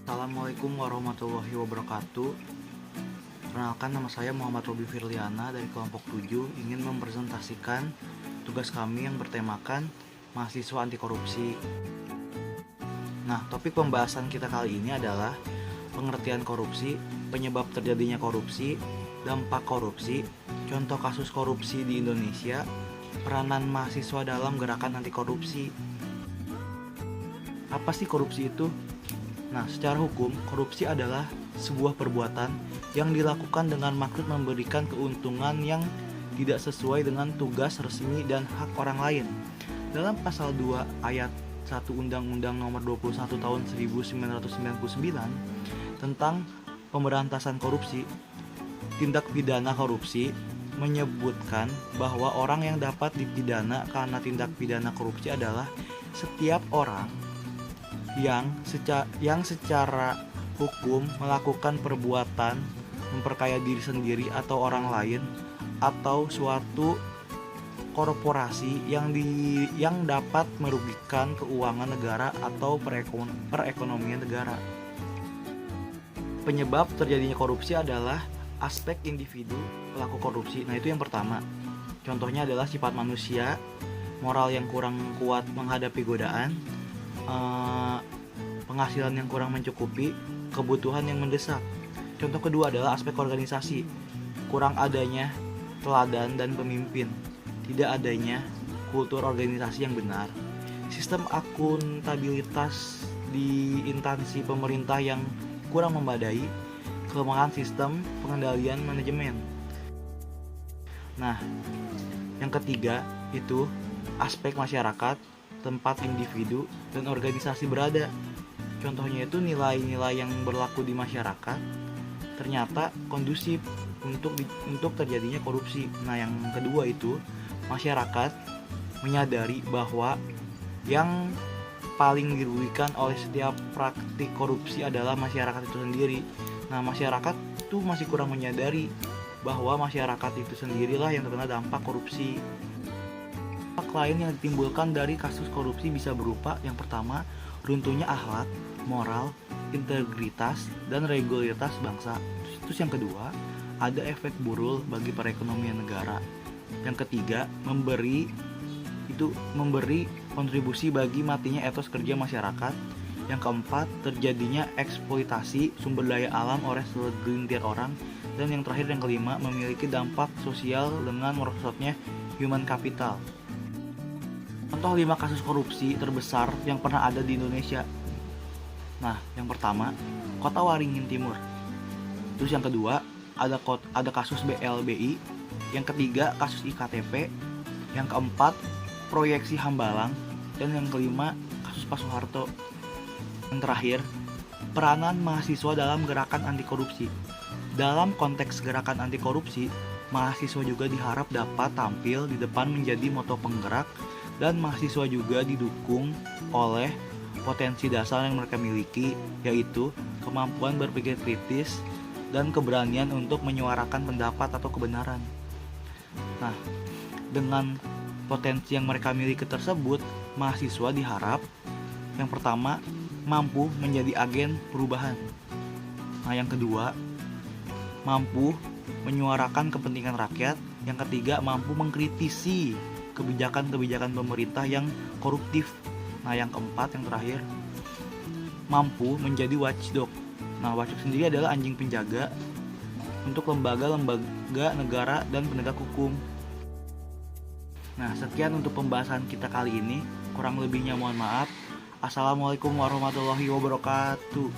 Assalamualaikum warahmatullahi wabarakatuh. Perkenalkan, nama saya Muhammad Robi Firliana dari kelompok 7 ingin mempresentasikan tugas kami yang bertemakan mahasiswa anti korupsi. Nah, topik pembahasan kita kali ini adalah pengertian korupsi, penyebab terjadinya korupsi, dampak korupsi, contoh kasus korupsi di Indonesia, peranan mahasiswa dalam gerakan anti korupsi. Apa sih korupsi itu? Nah, secara hukum, korupsi adalah sebuah perbuatan yang dilakukan dengan maksud memberikan keuntungan yang tidak sesuai dengan tugas resmi dan hak orang lain. Dalam pasal 2 ayat 1 Undang-Undang Nomor 21 Tahun 1999 tentang pemberantasan korupsi, tindak pidana korupsi menyebutkan bahwa orang yang dapat dipidana karena tindak pidana korupsi adalah setiap orang yang secara hukum melakukan perbuatan memperkaya diri sendiri atau orang lain atau suatu korporasi yang dapat merugikan keuangan negara atau perekonomian negara. Penyebab terjadinya korupsi adalah aspek individu pelaku korupsi. Nah, itu yang pertama. Contohnya adalah sifat manusia, moral yang kurang kuat menghadapi godaan, penghasilan yang kurang mencukupi, kebutuhan yang mendesak. Contoh kedua adalah aspek organisasi, kurang adanya teladan dan pemimpin, tidak adanya kultur organisasi yang benar, sistem akuntabilitas di instansi pemerintah yang kurang memadai, kelemahan sistem pengendalian manajemen. Nah, yang ketiga itu aspek masyarakat, tempat individu dan organisasi berada. Contohnya itu nilai-nilai yang berlaku di masyarakat ternyata kondusif untuk terjadinya korupsi. Nah, yang kedua itu masyarakat menyadari bahwa yang paling dirugikan oleh setiap praktik korupsi adalah masyarakat itu sendiri. Nah, masyarakat itu masih kurang menyadari bahwa masyarakat itu sendirilah yang terkena dampak korupsi. Dampak lain yang ditimbulkan dari kasus korupsi bisa berupa yang pertama, runtuhnya akhlak, moral, integritas, dan regularitas bangsa. Terus yang kedua, ada efek buruk bagi perekonomian negara. Yang ketiga, memberi kontribusi bagi matinya etos kerja masyarakat. Yang keempat, terjadinya eksploitasi sumber daya alam oleh segelintir orang. Dan yang terakhir, yang kelima, memiliki dampak sosial dengan merosotnya human capital. Contoh 5 kasus korupsi terbesar yang pernah ada di Indonesia. Nah, yang pertama, Kota Waringin Timur. Terus yang kedua, ada kasus BLBI. Yang ketiga, kasus IKTP. Yang keempat, proyeksi Hambalang. Dan yang kelima, kasus Pak Soeharto. Yang terakhir, peranan mahasiswa dalam gerakan anti korupsi. Dalam konteks gerakan anti korupsi, mahasiswa juga diharap dapat tampil di depan menjadi motor penggerak, dan mahasiswa juga didukung oleh potensi dasar yang mereka miliki, yaitu kemampuan berpikir kritis dan keberanian untuk menyuarakan pendapat atau kebenaran. Nah, dengan potensi yang mereka miliki tersebut, mahasiswa diharap yang pertama mampu menjadi agen perubahan. Nah, yang kedua, mampu menyuarakan kepentingan rakyat. Yang ketiga, mampu mengkritisi kebijakan-kebijakan pemerintah yang koruptif. Nah, yang keempat, yang terakhir, mampu menjadi watchdog. Nah, watchdog sendiri adalah anjing penjaga untuk lembaga-lembaga negara dan penegak hukum. Nah, sekian untuk pembahasan kita kali ini. Kurang lebihnya mohon maaf. Assalamualaikum warahmatullahi wabarakatuh.